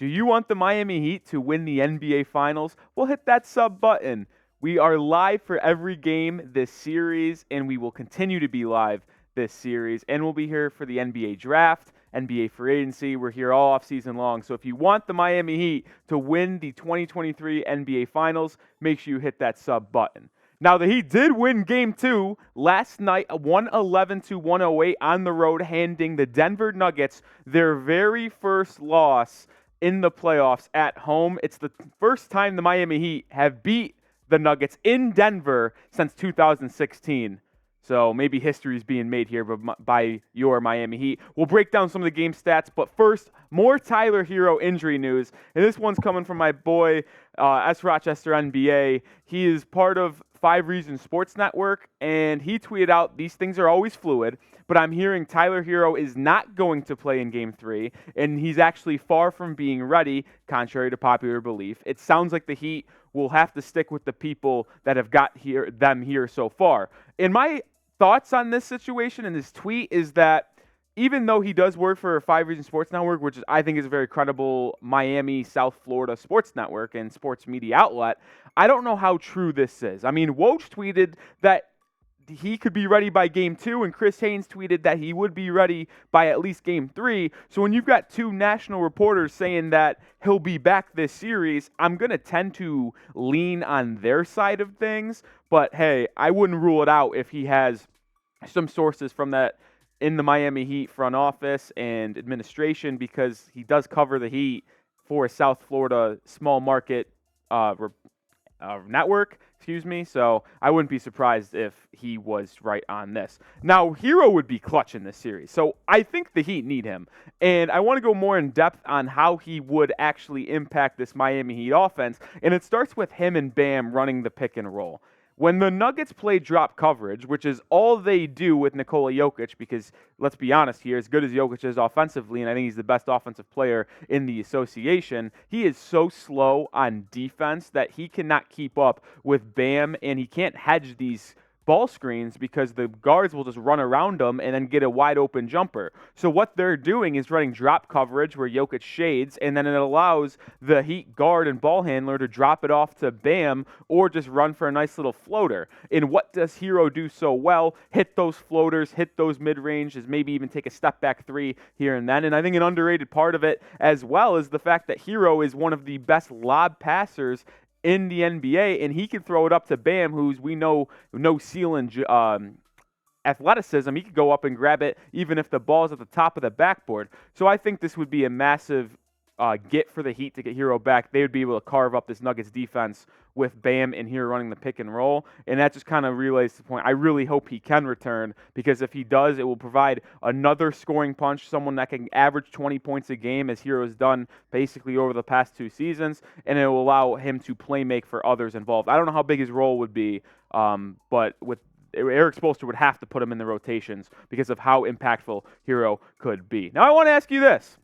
Do you want the Miami Heat to win the NBA Finals? Well, hit that sub button. We are live for every game this series, and we will continue to be live this series. And we'll be here for the NBA Draft, NBA Free Agency. We're here all off season long. So if you want the Miami Heat to win the 2023 NBA Finals, make sure you hit that sub button. Now, the Heat did win Game 2 last night, 111-108 on the road, handing the Denver Nuggets their very first loss in the playoffs at home. It's the first time the Miami Heat have beat the Nuggets in Denver since 2016. So maybe history is being made here by your Miami Heat. We'll break down some of the game stats, but first, more Tyler Herro injury news. And this one's coming from my boy, S. Rochester NBA. He is part of 5 Reasons Sports Network, and he tweeted out, "These things are always fluid, but I'm hearing Tyler Herro is not going to play in Game 3, and he's actually far from being ready, contrary to popular belief. It sounds like the Heat will have to stick with the people that have got them here so far." And my thoughts on this situation and this tweet is that even though he does work for 5 Reasons Sports Network, which I think is a very credible Miami, South Florida sports network and sports media outlet, I don't know how true this is. I mean, Woj tweeted that he could be ready by Game 2, and Chris Haynes tweeted that he would be ready by at least Game 3. So when you've got 2 national reporters saying that he'll be back this series, I'm going to tend to lean on their side of things. But hey, I wouldn't rule it out if he has some sources from that in the Miami Heat front office and administration, because he does cover the Heat for a South Florida small market network, so I wouldn't be surprised if he was right on this. Now, Herro would be clutch in this series, so I think the Heat need him, and I want to go more in depth on how he would actually impact this Miami Heat offense, and it starts with him and Bam running the pick and roll. When the Nuggets play drop coverage, which is all they do with Nikola Jokic, because let's be honest here, as good as Jokic is offensively, and I think he's the best offensive player in the association, he is so slow on defense that he cannot keep up with Bam, and he can't hedge these ball screens because the guards will just run around them and then get a wide open jumper. So what they're doing is running drop coverage where Jokic shades, and then it allows the Heat guard and ball handler to drop it off to Bam or just run for a nice little floater. And what does Herro do so well? Hit those floaters, hit those mid-ranges, maybe even take a step back 3 here and then. And I think an underrated part of it as well is the fact that Herro is one of the best lob passers in the NBA, and he can throw it up to Bam, who's, we know, no ceiling athleticism. He could go up and grab it even if the ball's at the top of the backboard. So I think this would be a massive get for the Heat to get Herro back. They would be able to carve up this Nuggets defense with Bam and Herro running the pick and roll, and that just kind of relays the point. I really hope he can return, because if he does, it will provide another scoring punch, someone that can average 20 points a game, as Herro has done basically over the past 2 seasons, and it will allow him to play make for others involved. I don't know how big his role would be, but with Eric Spoelstra would have to put him in the rotations because of how impactful Herro could be. Now I want to ask you this.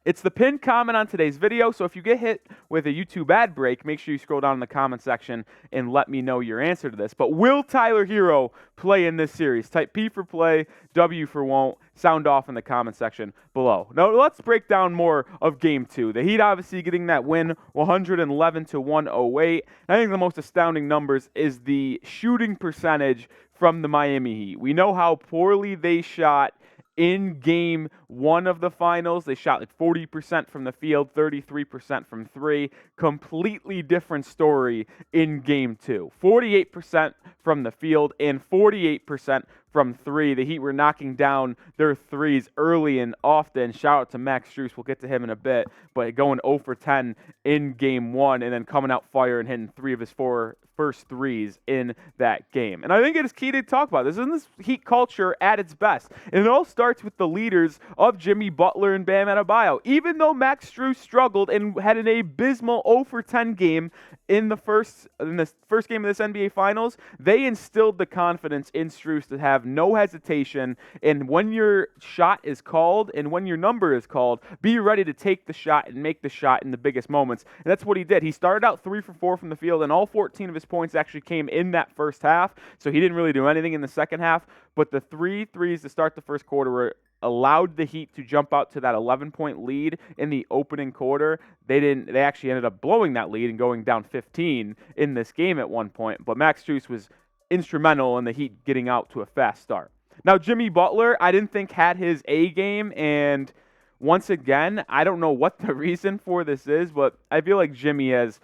It's the pinned comment on today's video, so if you get hit with a YouTube ad break, make sure you scroll down in the comment section and let me know your answer to this. But will Tyler Herro play in this series? Type P for play, W for won't. Sound off in the comment section below. Now let's break down more of Game 2. The Heat obviously getting that win, 111-108. I think the most astounding numbers is the shooting percentage from the Miami Heat. We know how poorly they shot in Game 1 of the finals. They shot like 40% from the field, 33% from 3. Completely different story in Game 2. 48% from the field and 48% from 3. The Heat were knocking down their threes early and often. Shout out to Max Strus. We'll get to him in a bit. But going 0 for 10 in Game 1 and then coming out fire and hitting 3 of his 4 first threes in that game. And I think it is key to talk about this. Isn't this Heat culture at its best? And it all starts with the leaders of Jimmy Butler and Bam Adebayo. Even though Max Strus struggled and had an abysmal 0 for 10 game in the first game of this NBA Finals, they instilled the confidence in Strus to have no hesitation. And when your shot is called and when your number is called, be ready to take the shot and make the shot in the biggest moments. And that's what he did. He started out 3 for 4 from the field, and all 14 of his points actually came in that first half. So he didn't really do anything in the second half. But the 3 threes to start the first quarter were allowed the Heat to jump out to that 11-point lead in the opening quarter. They actually ended up blowing that lead and going down 15 in this game at one point. But Max Strus was instrumental in the Heat getting out to a fast start. Now, Jimmy Butler, I didn't think had his A game, and once again, I don't know what the reason for this is, but I feel like Jimmy has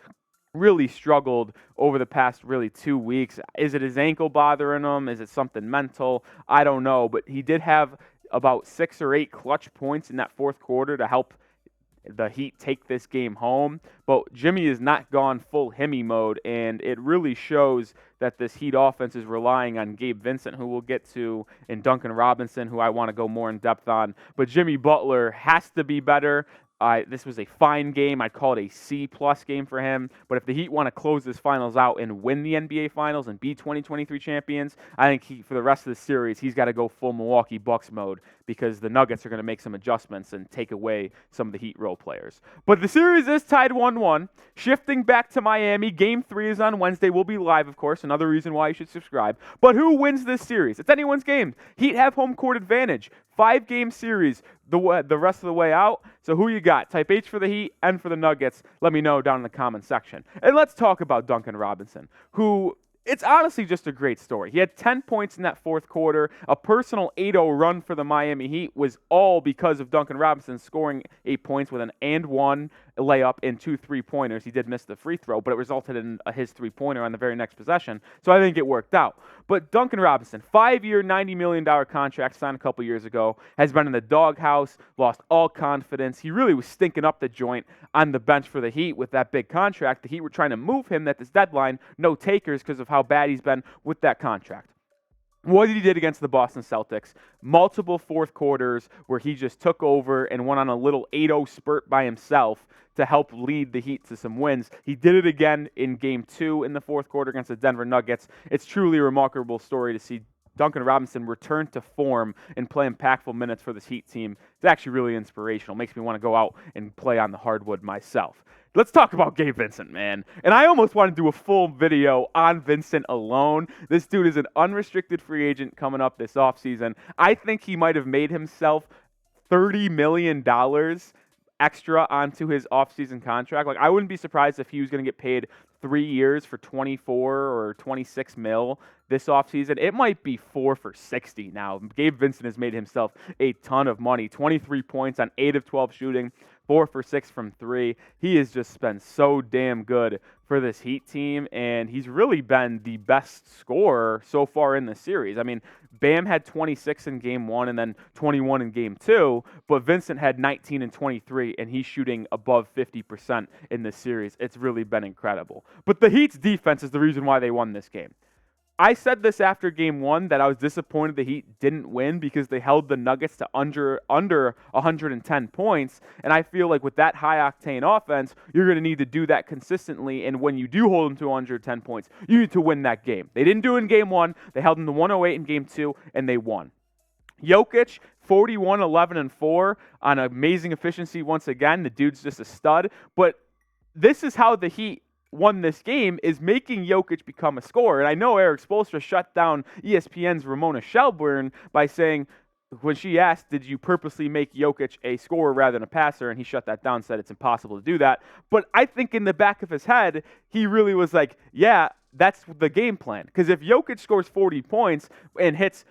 really struggled over the past really 2 weeks. Is it his ankle bothering him? Is it something mental? I don't know, but he did have about 6 or 8 clutch points in that fourth quarter to help the Heat take this game home. But Jimmy has not gone full Hemi mode, and it really shows that this Heat offense is relying on Gabe Vincent, who we'll get to, and Duncan Robinson, who I want to go more in depth on. But Jimmy Butler has to be better. This was a fine game. I'd call it a C-plus game for him. But if the Heat want to close this finals out and win the NBA Finals and be 2023 champions, I think for the rest of the series, he's got to go full Milwaukee Bucks mode because the Nuggets are going to make some adjustments and take away some of the Heat role players. But the series is tied 1-1. Shifting back to Miami, Game 3 is on Wednesday. We'll be live, of course, another reason why you should subscribe. But who wins this series? It's anyone's game. Heat have home court advantage. 5-game series the rest of the way out. So who you got? Type H for the Heat, N for the Nuggets. Let me know down in the comment section. And let's talk about Duncan Robinson, who it's honestly just a great story. He had 10 points in that fourth quarter. A personal 8-0 run for the Miami Heat was all because of Duncan Robinson scoring 8 points with an and one layup and 2 3-pointers. He did miss the free throw, but it resulted in his 3-pointer on the very next possession. So I think it worked out. But Duncan Robinson, 5-year, $90 million contract signed a couple years ago, has been in the doghouse, lost all confidence. He really was stinking up the joint on the bench for the Heat with that big contract. The Heat were trying to move him at this deadline. No takers because of how bad he's been with that contract. What he did against the Boston Celtics, multiple fourth quarters where he just took over and went on a little 8-0 spurt by himself to help lead the Heat to some wins. He did it again in Game 2 in the fourth quarter against the Denver Nuggets. It's truly a remarkable story to see Duncan Robinson return to form and play impactful minutes for this Heat team. It's actually really inspirational. Makes me want to go out and play on the hardwood myself. Let's talk about Gabe Vincent, man. And I almost want to do a full video on Vincent alone. This dude is an unrestricted free agent coming up this offseason. I think he might have made himself $30 million extra onto his offseason contract. Like, I wouldn't be surprised if he was going to get paid 3 years for 24 or 26 mil this offseason. It might be 4 for 60 now. Gabe Vincent has made himself a ton of money. 23 points on 8 of 12 shooting, 4 for 6 from 3. He has just been so damn good for this Heat team, and he's really been the best scorer so far in the series. I mean, Bam had 26 in Game 1 and then 21 in Game 2, but Vincent had 19 and 23, and he's shooting above 50% in this series. It's really been incredible. But the Heat's defense is the reason why they won this game. I said this after Game 1 that I was disappointed the Heat didn't win because they held the Nuggets to under 110 points, and I feel like with that high-octane offense, you're going to need to do that consistently, and when you do hold them to 110 points, you need to win that game. They didn't do it in Game 1. They held them to 108 in Game 2, and they won. Jokic, 41, 11, and 4 on amazing efficiency once again. The dude's just a stud, but this is how the Heat won this game, is making Jokic become a scorer. And I know Eric Spoelstra shut down ESPN's Ramona Shelburne by saying, when she asked, did you purposely make Jokic a scorer rather than a passer? And he shut that down, said it's impossible to do that. But I think in the back of his head, he really was like, yeah, that's the game plan. Because if Jokic scores 40 points and hits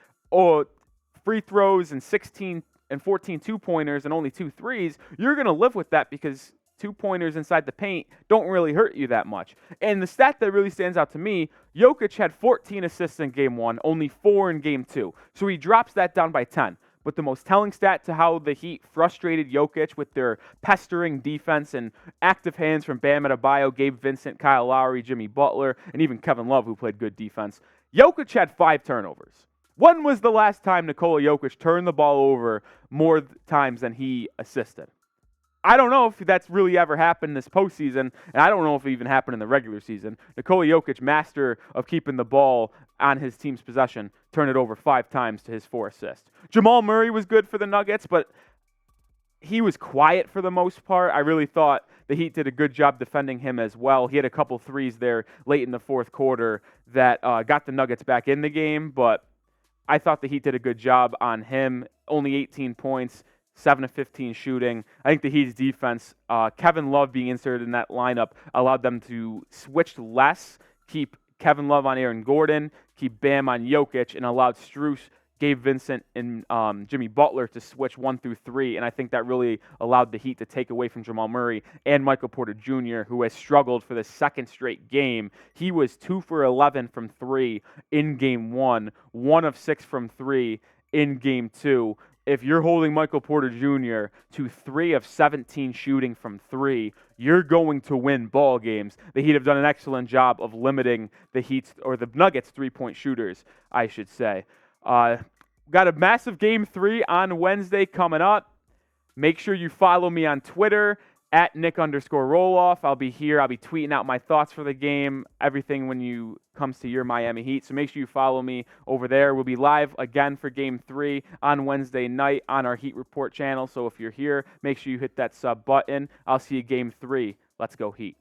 free throws and 16 and 14 two-pointers and only 2 threes, you're going to live with that because 2-pointers inside the paint don't really hurt you that much. And the stat that really stands out to me, Jokic had 14 assists in Game 1, only 4 in Game 2. So he drops that down by 10. But the most telling stat to how the Heat frustrated Jokic with their pestering defense and active hands from Bam Adebayo, Gabe Vincent, Kyle Lowry, Jimmy Butler, and even Kevin Love, who played good defense. Jokic had 5 turnovers. When was the last time Nikola Jokic turned the ball over more times than he assisted? I don't know if that's really ever happened this postseason, and I don't know if it even happened in the regular season. Nikola Jokic, master of keeping the ball on his team's possession, turned it over 5 times to his 4 assists. Jamal Murray was good for the Nuggets, but he was quiet for the most part. I really thought the Heat did a good job defending him as well. He had a couple threes there late in the fourth quarter that got the Nuggets back in the game, but I thought the Heat did a good job on him. Only 18 points, 7 of 15 shooting. I think the Heat's defense, Kevin Love being inserted in that lineup, allowed them to switch less, keep Kevin Love on Aaron Gordon, keep Bam on Jokic, and allowed Strus, Gabe Vincent, and Jimmy Butler to switch 1 through 3, and I think that really allowed the Heat to take away from Jamal Murray and Michael Porter Jr., who has struggled for the second straight game. He was 2 for 11 from 3 in Game 1, 1 of 6 from 3 in Game 2. If you're holding Michael Porter Jr. to 3 of 17 shooting from 3, you're going to win ball games. The Heat have done an excellent job of limiting the Heat's, or the Nuggets' three-point shooters, I should say. Got a massive Game 3 on Wednesday coming up. Make sure you follow me on Twitter at Nick_Roloff. I'll be here. I'll be tweeting out my thoughts for the game, everything when you comes to your Miami Heat. So make sure you follow me over there. We'll be live again for Game 3 on Wednesday night on our Heat Report channel. So if you're here, make sure you hit that sub button. I'll see you Game 3. Let's go Heat.